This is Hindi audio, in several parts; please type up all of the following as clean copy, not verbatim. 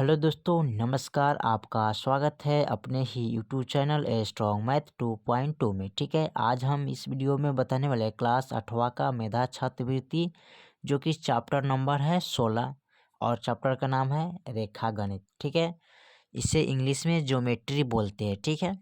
हेलो दोस्तों, नमस्कार। आपका स्वागत है अपने ही YouTube channel a strong math 2.2 में। ठीक है, आज हम इस वीडियो में बताने वाले हैं क्लास 8वां का मेधा छात्रवृत्ति, जो कि चैप्टर नंबर है 16 और चैप्टर का नाम है रेखा गणित। ठीक है, इसे इंग्लिश में ज्योमेट्री बोलते हैं। ठीक है,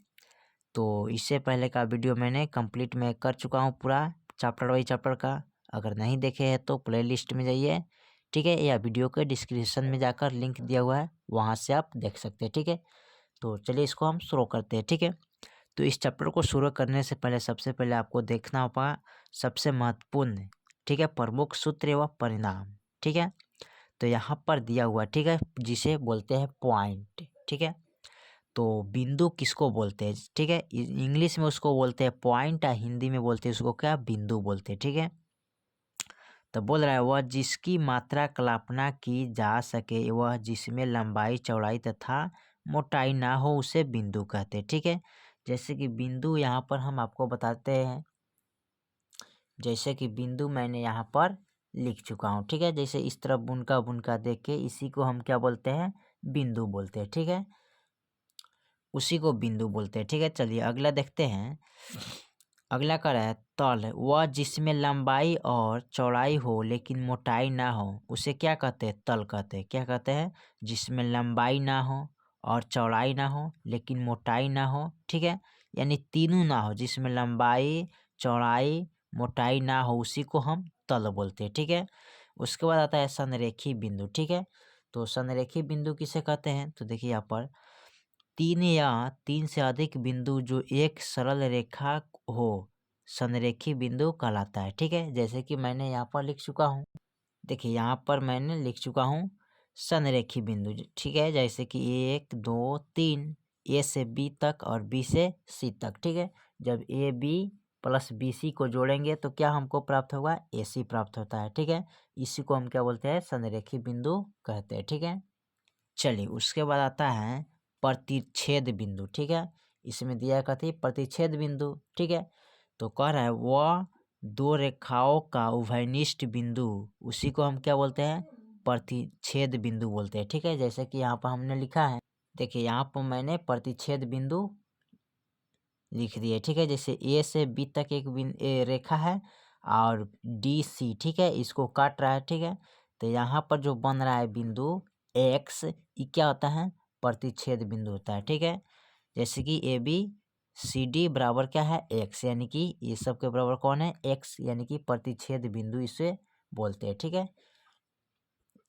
तो इससे पहले का वीडियो मैंने कंप्लीट में कर चुका हूँ पूरा चैप्टर वाइज चैप्टर का। अगर नहीं देखे हैं तो प्ले लिस्ट में जाइए। ठीक है, या वीडियो के डिस्क्रिप्शन में जाकर लिंक दिया हुआ है, वहाँ से आप देख सकते हैं। ठीक है, तो चलिए इसको हम शुरू करते हैं। ठीक है, तो इस चैप्टर को शुरू करने से पहले सबसे पहले आपको देखना होगा सबसे महत्वपूर्ण, ठीक है, प्रमुख सूत्र व परिणाम। ठीक है, तो यहाँ पर दिया हुआ, ठीक है, जिसे बोलते हैं पॉइंट। ठीक है, तो बिंदु किसको बोलते हैं? ठीक है, इंग्लिश में उसको बोलते हैं पॉइंट, या हिंदी में बोलते हैं उसको क्या, बिंदु बोलते हैं। ठीक है, तो बोल रहा है वह जिसकी मात्रा कल्पना की जा सके, वह जिसमें लंबाई चौड़ाई तथा मोटाई ना हो, उसे बिंदु कहते हैं। ठीक है, जैसे कि बिंदु यहाँ पर हम आपको बताते हैं, जैसे कि बिंदु मैंने यहाँ पर लिख चुका हूँ। ठीक है, जैसे इस तरफ बुनका बुनका देख के इसी को हम क्या बोलते हैं, बिंदु बोलते हैं। ठीक है, उसी को बिंदु बोलते हैं। ठीक है, चलिए अगला देखते हैं। अगला कर है तल, वह जिसमें लंबाई और चौड़ाई हो लेकिन मोटाई ना हो, उसे क्या कहते हैं, तल कहते हैं। क्या कहते हैं? जिसमें लंबाई ना हो और चौड़ाई ना हो लेकिन मोटाई ना हो। ठीक है, यानी तीनों ना हो, जिसमें लंबाई चौड़ाई मोटाई ना हो, उसी को हम तल बोलते हैं। ठीक है, उसके बाद आता है संरेखी बिंदु। ठीक है, तो संरेखी बिंदु किसे कहते हैं? तो देखिए यहाँ पर तीन या तीन से अधिक बिंदु जो एक सरल रेखा हो, संरेखी बिंदु कहलाता है। ठीक है, जैसे कि मैंने यहाँ पर लिख चुका हूँ। देखिए यहाँ पर मैंने लिख चुका हूँ संरेखी बिंदु। ठीक है, जैसे कि 1 2 3, ए से बी तक और बी से सी तक। ठीक है, जब A B plus B C को जोड़ेंगे तो क्या हमको प्राप्त होगा, ए सी प्राप्त होता है। ठीक है, इसी को हम क्या बोलते हैं, संरेखी बिंदु कहते हैं। ठीक है, चलिए उसके बाद आता है प्रतिच्छेद बिंदु। ठीक है, इसमें दिया कहते हैं प्रतिच्छेद बिंदु। ठीक है, तो कह रहा है वह दो रेखाओं का उभयनिष्ठ बिंदु, उसी को हम क्या बोलते हैं, प्रतिच्छेद बिंदु बोलते हैं। ठीक है, जैसे कि यहाँ पर हमने लिखा है, देखिए यहाँ पर मैंने प्रतिच्छेद बिंदु लिख दिए। ठीक है, जैसे ए से बी तक एक रेखा है और डी सी, ठीक है, इसको काट रहा है। ठीक है, तो यहाँ पर जो बन रहा है बिंदु एक्स, ये क्या होता है, प्रतिच्छेद बिंदु होता है। ठीक है, जैसे कि ए बी सी डी बराबर क्या है, एक्स, यानी कि ये सब के बराबर कौन है, एक्स, यानी कि प्रतिच्छेद बिंदु इसे बोलते हैं। ठीक है,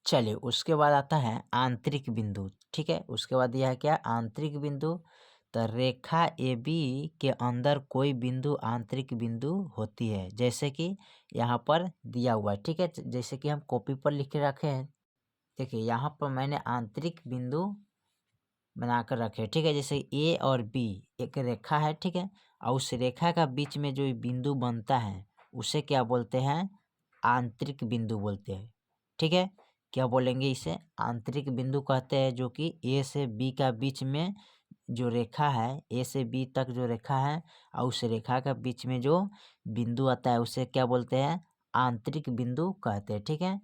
चलिए उसके बाद आता है आंतरिक बिंदु। ठीक है, उसके बाद यह है क्या, आंतरिक बिंदु। तो रेखा ए बी के अंदर कोई बिंदु आंतरिक बिंदु होती है, जैसे कि यहाँ पर दिया हुआ है। ठीक है, जैसे कि हम कॉपी पर लिख के रखे हैं। देखिए यहाँ पर मैंने आंतरिक बिंदु बनाकर रखे। ठीक है, जैसे ए और बी एक रेखा है। ठीक है, और उस रेखा का बीच में जो बिंदु बनता है उसे क्या बोलते हैं, आंतरिक बिंदु बोलते हैं। ठीक है, क्या बोलेंगे, इसे आंतरिक बिंदु कहते हैं, जो कि ए से बी का बीच में जो रेखा है, ए से बी तक जो रेखा है और उस रेखा का बीच में जो बिंदु आता है उसे क्या बोलते हैं, आंतरिक बिंदु कहते हैं। ठीक है,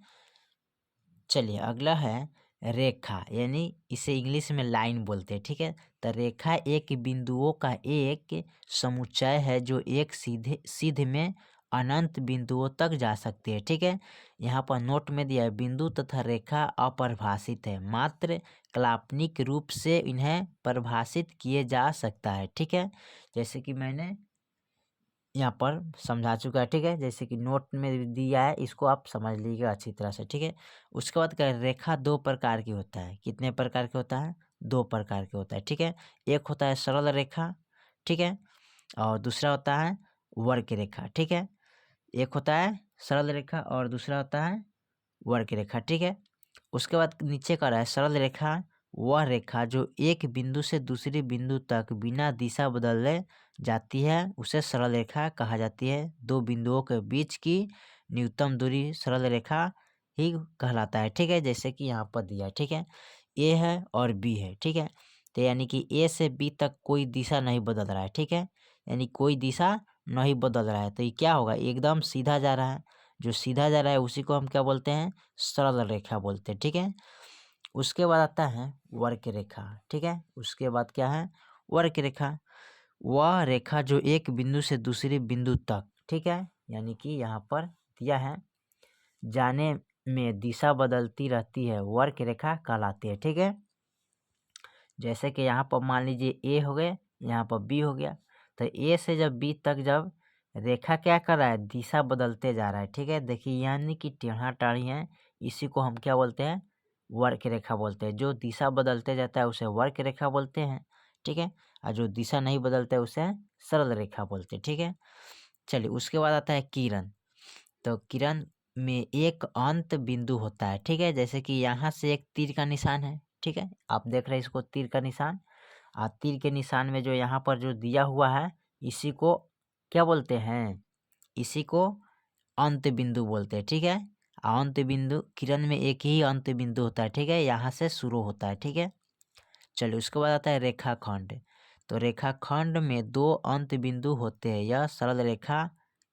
चलिए अगला है रेखा, यानी इसे इंग्लिश में लाइन बोलते हैं। ठीक है, तो रेखा एक बिंदुओं का एक समुच्चय है जो एक सीधे सीध में अनंत बिंदुओं तक जा सकती है। ठीक है, यहाँ पर नोट में दिया है बिंदु तथा रेखा अपरिभाषित है, मात्र काल्पनिक रूप से इन्हें परिभाषित किए जा सकता है। ठीक है, जैसे कि मैंने यहाँ पर समझा चुका है। ठीक है, जैसे कि नोट में दिया है, इसको आप समझ लीजिएगा अच्छी तरह से। ठीक है, उसके बाद क्या है, रेखा दो प्रकार की होता है। कितने प्रकार के होता है, दो प्रकार के होता है। ठीक है, एक होता है सरल रेखा, ठीक है, और दूसरा होता है वक्र रेखा। ठीक है, एक होता है सरल रेखा और दूसरा होता है वक्र रेखा। ठीक है, उसके बाद नीचे का रहा है सरल रेखा, वह रेखा जो एक बिंदु से दूसरे बिंदु तक बिना दिशा बदले जाती है उसे सरल रेखा कहा जाती है। दो बिंदुओं के बीच की न्यूनतम दूरी सरल रेखा ही कहलाता है। ठीक है, जैसे कि यहाँ पर दिया है। ठीक है, ए है और बी है। ठीक है, तो यानी कि ए से बी तक कोई दिशा नहीं बदल रहा है। ठीक है, यानी कोई दिशा नहीं बदल रहा है, तो ये क्या होगा, एकदम सीधा जा रहा है। जो सीधा जा रहा है उसी को हम क्या बोलते हैं, सरल रेखा बोलते हैं। ठीक है, उसके बाद आता है वक्र रेखा, ठीक है। उसके बाद क्या है, वक्र रेखा। वह रेखा जो एक बिंदु से दूसरे बिंदु तक, ठीक है, यानी कि यहाँ पर दिया है जाने में दिशा बदलती रहती है, वक्र रेखा कहलाती है, ठीक है। जैसे कि यहाँ पर मान लीजिए ए हो गए, यहाँ पर बी हो गया, तो ए से जब बी तक जब रेखा क्या कर रहा है, दिशा बदलते जा रहा है, ठीक है। देखिए यानी कि टेढ़ा टाढ़ी है, इसी को हम क्या बोलते हैं, वक्र रेखा बोलते हैं। जो दिशा बदलते जाता है उसे वक्र रेखा बोलते हैं, ठीक है। और जो दिशा नहीं बदलता है उसे सरल रेखा बोलते हैं, ठीक है। चलिए उसके बाद आता है किरण। तो किरण में एक अंत बिंदु होता है, ठीक है। जैसे कि यहाँ से एक तीर का निशान है, ठीक है, आप देख रहे हैं इसको, तीर का निशान। तीर के निशान में जो यहाँ पर जो दिया हुआ है, इसी को क्या बोलते हैं, इसी को अंत बिंदु बोलते हैं, ठीक है। अंत बिंदु, किरण में एक ही अंत बिंदु होता है, ठीक है, यहाँ से शुरू होता है, ठीक है। चलिए उसके बाद आता है रेखाखंड। तो रेखाखंड में दो अंत बिंदु होते हैं, यह सरल रेखा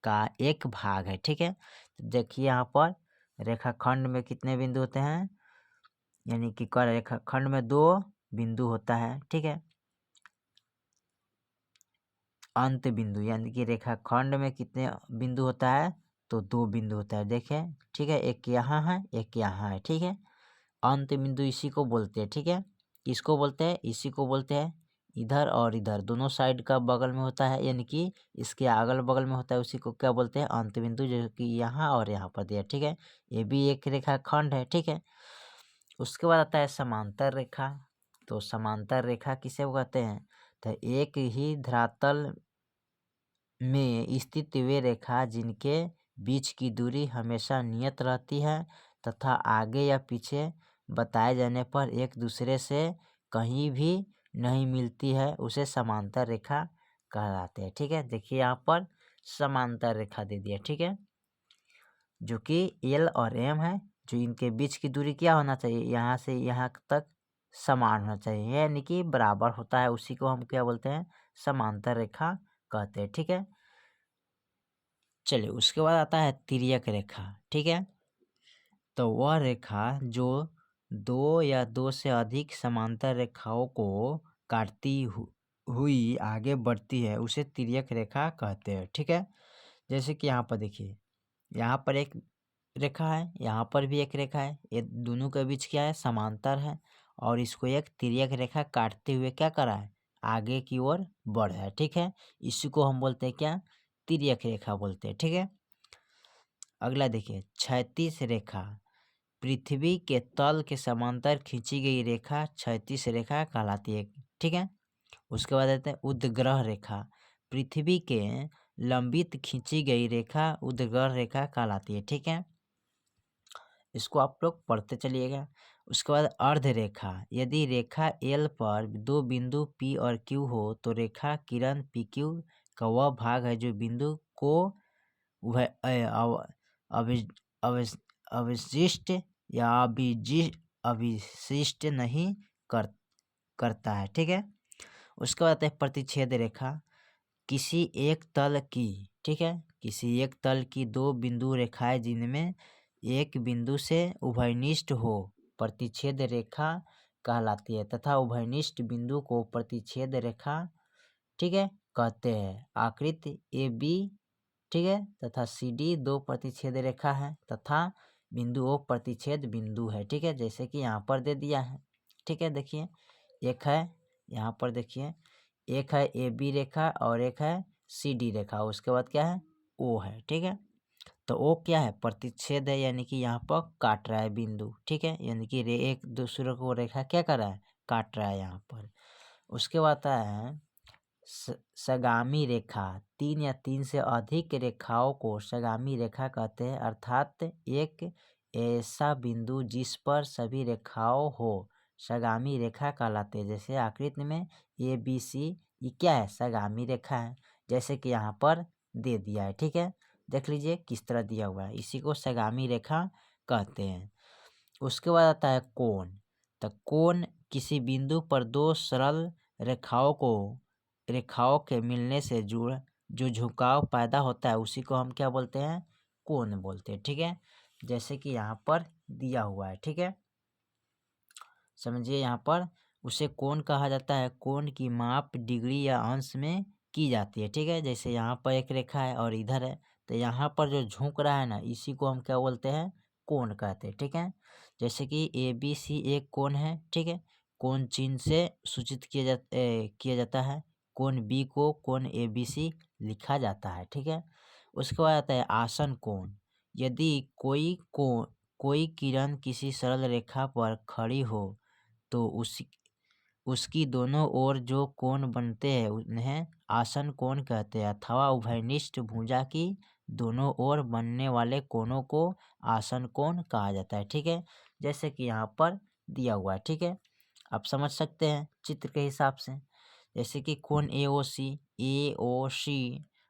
का एक भाग है, ठीक है। तो देखिए यहाँ पर रेखाखंड में कितने बिंदु होते हैं, यानी कि रेखाखंड में दो बिंदु होता है, ठीक है। अंत बिंदु यानी कि रेखाखंड में कितने बिंदु होता है, तो दो बिंदु होता है, देखें, ठीक है। एक यहाँ है, एक यहाँ है, ठीक है। अंत बिंदु इसी को बोलते हैं, ठीक है। किसको बोलते हैं, इसी को बोलते हैं। इधर और इधर दोनों साइड का बगल में होता है, यानी कि इसके अगल बगल में होता है, उसी को क्या बोलते हैं, अंत बिंदु, जो कि यहाँ और यहाँ पर दिया, ठीक है। ये भी एक रेखाखंड है, ठीक है। उसके बाद आता है समांतर रेखा। तो समांतर रेखा किसे कहते हैं, तो एक ही धरातल में स्थित वे रेखा जिनके बीच की दूरी हमेशा नियत रहती है तथा आगे या पीछे बताए जाने पर एक दूसरे से कहीं भी नहीं मिलती है, उसे समांतर रेखा कहलाते हैं, ठीक है। देखिए यहाँ पर समांतर रेखा दे दिया, ठीक है, जो कि एल और एम है, जो इनके बीच की दूरी क्या होना चाहिए, यहाँ से यहाँ तक समान होना चाहिए, यानी कि बराबर होता है, उसी को हम क्या बोलते हैं, समांतर रेखा कहते हैं, ठीक है। चलिए उसके बाद आता है तिर्यक रेखा, ठीक है। तो वह रेखा जो दो या दो से अधिक समांतर रेखाओं को काटती हुई आगे बढ़ती है, उसे तिर्यक रेखा कहते हैं, ठीक है। जैसे कि यहाँ पर देखिए, यहाँ पर एक रेखा है, यहाँ पर भी एक रेखा है, ये दोनों के बीच क्या है, समांतर है, और इसको एक तिर्यक रेखा काटते हुए क्या करा है, आगे की ओर बढ़ है, ठीक है। इसी को हम बोलते हैं क्या, तिर्यक रेखा बोलते हैं, ठीक है। अगला देखिए क्षैतिज रेखा। पृथ्वी के तल के समांतर खींची गई रेखा क्षैतिज रेखा कहलाती है, ठीक है। उसके बाद आते हैं उद्ग्रह रेखा। पृथ्वी के लंबित खींची गई रेखा उद्ग्रह रेखा कहलाती है, ठीक है। इसको आप लोग पढ़ते चलिएगा। उसके बाद अर्ध रेखा। यदि रेखा एल पर दो बिंदु पी और क्यू हो तो रेखा किरण पी क्यू का वह भाग है जो बिंदु को वह अवशिष्ट या अविशिष्ट नहीं करता है, ठीक है। उसके बाद आते हैं प्रतिच्छेद रेखा। किसी एक तल की, ठीक है, किसी एक तल की दो बिंदु रेखाएं जिनमें एक बिंदु से उभयनिष्ठ हो प्रतिच्छेद रेखा कहलाती है, तथा उभयनिष्ठ बिंदु को प्रतिच्छेद रेखा, ठीक है, कहते हैं। आकृति ए बी, ठीक है, तथा सी डी दो प्रतिच्छेद रेखा है तथा बिंदु ओ प्रतिच्छेद बिंदु है, ठीक है, जैसे कि यहाँ पर दे दिया है, ठीक है। देखिए एक है, यहाँ पर देखिए एक है ए बी रेखा और एक है सी डी रेखा, उसके बाद क्या है, ओ है, ठीक है। तो ओ क्या है, प्रतिच्छेद है, यानी कि यहाँ पर काट रहा है बिंदु, ठीक है, यानी कि एक दूसरे को रेखा क्या कर रहा है, काट रहा है यहाँ पर। उसके बाद आता है सगामी रेखा। तीन या तीन से अधिक रेखाओं को सगामी रेखा कहते हैं, अर्थात एक ऐसा बिंदु जिस पर सभी रेखाओं हो सगामी रेखा कहलाते हैं। जैसे आकृति में ए बी सी, ये क्या है, सगामी रेखा है, जैसे कि यहाँ पर दे दिया है, ठीक है। देख लीजिए किस तरह दिया हुआ है, इसी को सगामी रेखा कहते हैं। उसके बाद आता है कोण। तो कोण किसी बिंदु पर दो सरल रेखाओं के मिलने से जो झुकाव पैदा होता है, उसी को हम क्या बोलते हैं, कोण बोलते हैं, ठीक है। जैसे कि यहाँ पर दिया हुआ है, ठीक है। समझिए यहाँ पर उसे कोण कहा जाता है। कोण की माप डिग्री या अंश में की जाती है, ठीक है। जैसे यहाँ पर एक रेखा है और इधर है, तो यहाँ पर जो झुक रहा है ना, इसी को हम क्या बोलते हैं, कोण कहते हैं, ठीक है। जैसे कि ABC एक कोण है, ठीक है। कोण चिन्ह से सूचित किया जाता है। कोण B को कोण ABC लिखा जाता है, ठीक है। उसके बाद आता है आसन कोण। यदि कोई किरण किसी सरल रेखा पर खड़ी हो तो उसकी दोनों ओर जो कोण बनते हैं उन्हें आसन कोण कहते हैं, अथवा उभयनिष्ठ भुजा की दोनों ओर बनने वाले कोणों को आसन कोण कहा जाता है, ठीक है। जैसे कि यहाँ पर दिया हुआ है, ठीक है। आप समझ सकते हैं चित्र के हिसाब से। जैसे कि कोण AOC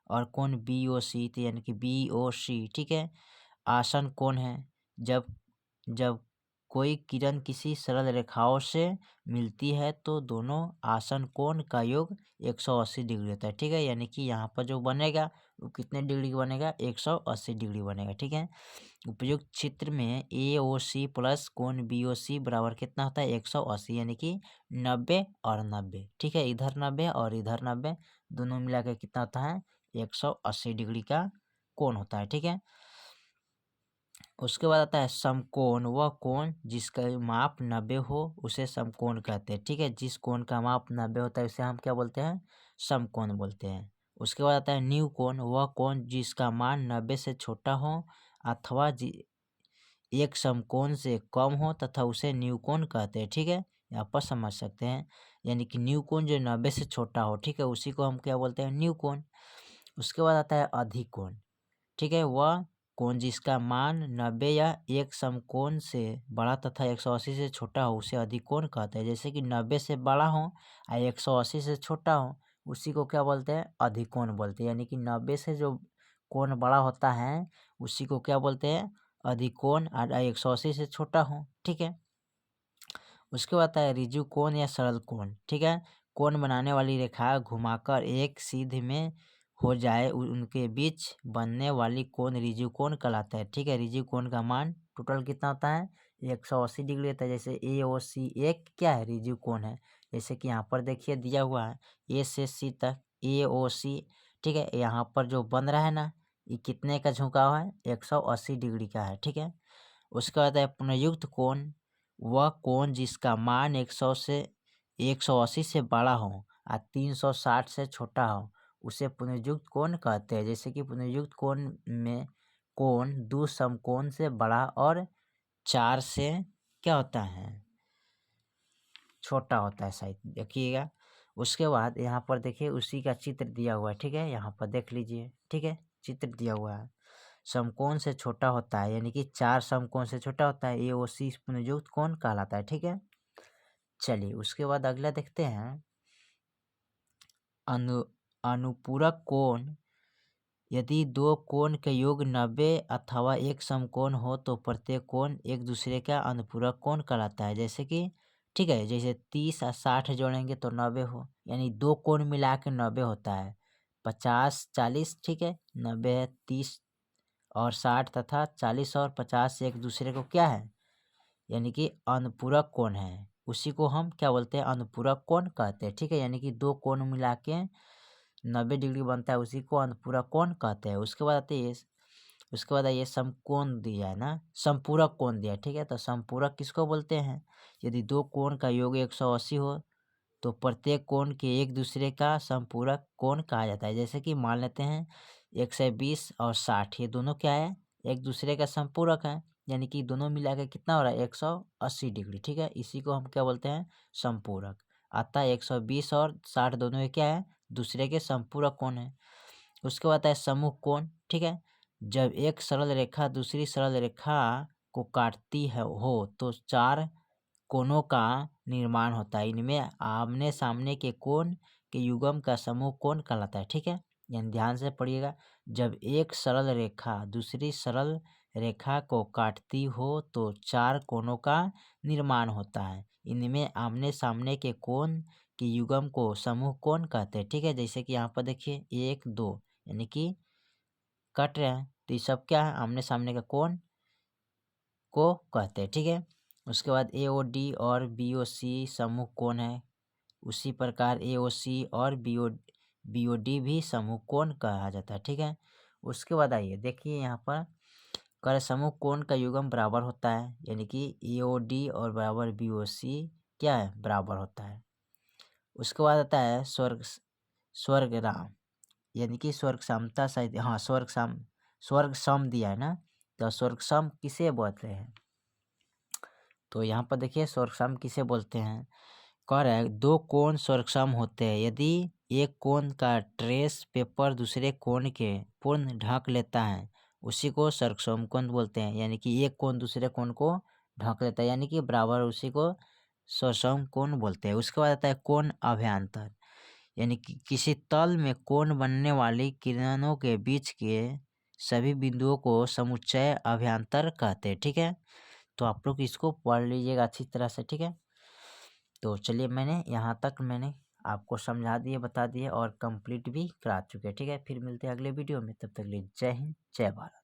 और कोण BOC, तो यानी कि BOC, ठीक है, आसन कोण है। जब जब कोई किरण किसी सरल रेखाओं से मिलती है तो दोनों आसन कोण का योग 180 डिग्री होता है, ठीक है। यानी कि यहाँ पर जो बनेगा वो कितने डिग्री का बनेगा, 180 डिग्री बनेगा, ठीक है। उपयुक्त चित्र में AOC प्लस कोण BOC बराबर कितना होता है, 180, यानी कि 90 और 90, ठीक है। इधर 90 और इधर 90, दोनों मिला के कितना होता है, 180 डिग्री का कोण होता है, ठीक है। उसके बाद आता है समकोण। वह कोण जिसका माप 90 हो उसे समकोण कहते हैं, ठीक है। जिस कोण का माप 90 होता है उसे हम क्या बोलते हैं, समकोण बोलते हैं। उसके बाद आता है न्यू कोण। वह कोण जिसका मान 90 से छोटा हो अथवा एक समकोण से कम हो तथा उसे न्यू कोण कहते हैं, ठीक है। यहाँ पर समझ सकते हैं, यानी कि न्यू कोण जो 90 से छोटा हो, ठीक है, उसी को हम क्या बोलते हैं, न्यू कोण। उसके बाद आता है अधिक कोण, ठीक है। वह कोण जिसका मान 90 या एक समकोण से बड़ा तथा 180 से छोटा हो उसे अधिक कोण कहते हैं। जैसे कि 90 से बड़ा हो और 180 से छोटा हो, उसी को क्या बोलते हैं, अधिक कोण बोलते हैं। यानी कि 90 से जो कोण बड़ा होता है उसी को क्या बोलते हैं, अधिक कोण, और 180 से छोटा हो, ठीक है। उसके बाद आता है ऋजु कोण या सरल कोण, ठीक है। कोण बनाने वाली रेखा घुमाकर एक सीध में हो जाए, उनके बीच बनने वाली कोण ऋजु कोण कहलाता है, ठीक है। ऋजु कोण का मान टोटल कितना होता है, 180 डिग्री होता है। जैसे AOC एक क्या है, ऋजु कोण है। जैसे कि यहाँ पर देखिए दिया हुआ है A से C तक AOC, ठीक है। यहाँ पर जो बन रहा है ना, ये कितने का झुकाव है, 180 डिग्री का है, ठीक है। उसके बाद है पुनर्युक्त कोण। वह कोण जिसका मान 180 से बड़ा हो और 360 से छोटा हो उसे पुनर्युक्त कोण कहते हैं। जैसे कि पुनर्युक्त कोण में कोण दो समकोण से बड़ा और 4 से क्या होता है, छोटा होता है, शायद देखिएगा। उसके बाद यहाँ पर देखिए उसी का चित्र दिया हुआ है, ठीक है। यहाँ पर देख लीजिए, ठीक है, चित्र दिया हुआ है। समकोण से छोटा होता है, यानी कि 4 समकोण से छोटा होता है, AOC पुनर्युक्त कोण कहलाता है, ठीक है। चलिए उसके बाद अगला देखते हैं अनुपूरक कोण। यदि दो कोण के योग 90 अथवा एक समकोण हो तो प्रत्येक कोण एक दूसरे का अनुपूरक कोण कहलाता है। जैसे कि ठीक है, जैसे 30 और 60 जोड़ेंगे तो 90 हो, यानी दो कोण मिला के 90 होता है। 50 40, ठीक है, 90 है, 30 और 60 तथा 40 और 50 एक दूसरे को क्या है, यानी कि अनुपूरक कोण है। उसी को हम क्या बोलते हैं, अनुपूरक कोण कहते हैं, ठीक है। यानी कि दो कोण मिला के 90 डिग्री बनता है, उसी को अनुपूरक कोण कहते हैं। उसके बाद ये समकोण दिया है ना, संपूरक कोण दिया है, ठीक है। तो संपूरक किसको बोलते हैं, यदि दो कोण का योग 180 हो तो प्रत्येक कोण के एक दूसरे का संपूरक कोण कहा जाता है। जैसे कि मान लेते हैं 120 और 60, ये दोनों क्या है, एक दूसरे का संपूरक है, यानी कि दोनों मिला के कितना हो रहा है, 180 डिग्री, ठीक है। इसी को हम क्या बोलते हैं, संपूरक। अतः 120 और 60 दोनों ये क्या है, दूसरे के संपूरक कोण है। उसके बाद है समूह कोण, ठीक है। जब एक सरल रेखा दूसरी सरल रेखा को काटती है हो तो चार कोणों का निर्माण होता है। इनमें आमने सामने के कोण के युग्म का समूह कोण कहलाता है, ठीक है। यानी ध्यान से पढ़िएगा, जब एक सरल रेखा दूसरी सरल रेखा को काटती हो तो चार कोणों का निर्माण होता है। इनमें आमने सामने के कोण के युग्म को समूह कोण कहते हैं, ठीक है। जैसे कि यहाँ पर देखिए 1 2, यानी कि कट रहे हैं तो ये सब क्या है, आमने सामने का कोण को कहते हैं, ठीक है। उसके बाद AOD और BOC समूह कोण है। उसी प्रकार AOC और BOD भी समूह कोण कहा जाता है। ठीक है, उसके बाद आइए देखिए यहाँ पर कर समूह कोण का युग्म बराबर होता है, यानी कि AOD और बराबर BOC क्या है, बराबर होता है। उसके बाद आता है स्वर्गराम, यानी कि स्वर्ग समता शायद, हाँ स्वर्ग सम दिया है ना, तो स्वर्ग सम किसे बोलते हैं, तो यहाँ पर देखिए स्वर्ग सम किसे बोलते हैं। कह रहा है दो कोण स्वर्गसम होते हैं यदि एक कोण का ट्रेस पेपर दूसरे कोण के पूर्ण ढक लेता है, उसी को स्वर्गसम कोण बोलते हैं। यानी कि एक कोण दूसरे कोण को ढक लेता है, यानी कि बराबर, उसी को स्वर्गसम कोण बोलते हैं। उसके बाद आता है कोण अभ्यंतर, यानी कि किसी तल में कोण बनने वाली किरणों के बीच के सभी बिंदुओं को समुच्चय अभ्यंतर कहते हैं। ठीक है, तो आप लोग इसको पढ़ लीजिएगा अच्छी तरह से। ठीक है, तो चलिए मैंने यहाँ तक मैंने आपको समझा दिए, बता दिए और कंप्लीट भी करा चुके हैं। ठीक है, फिर मिलते हैं अगले वीडियो में, तब तक के लिए जय हिंद जय भारत।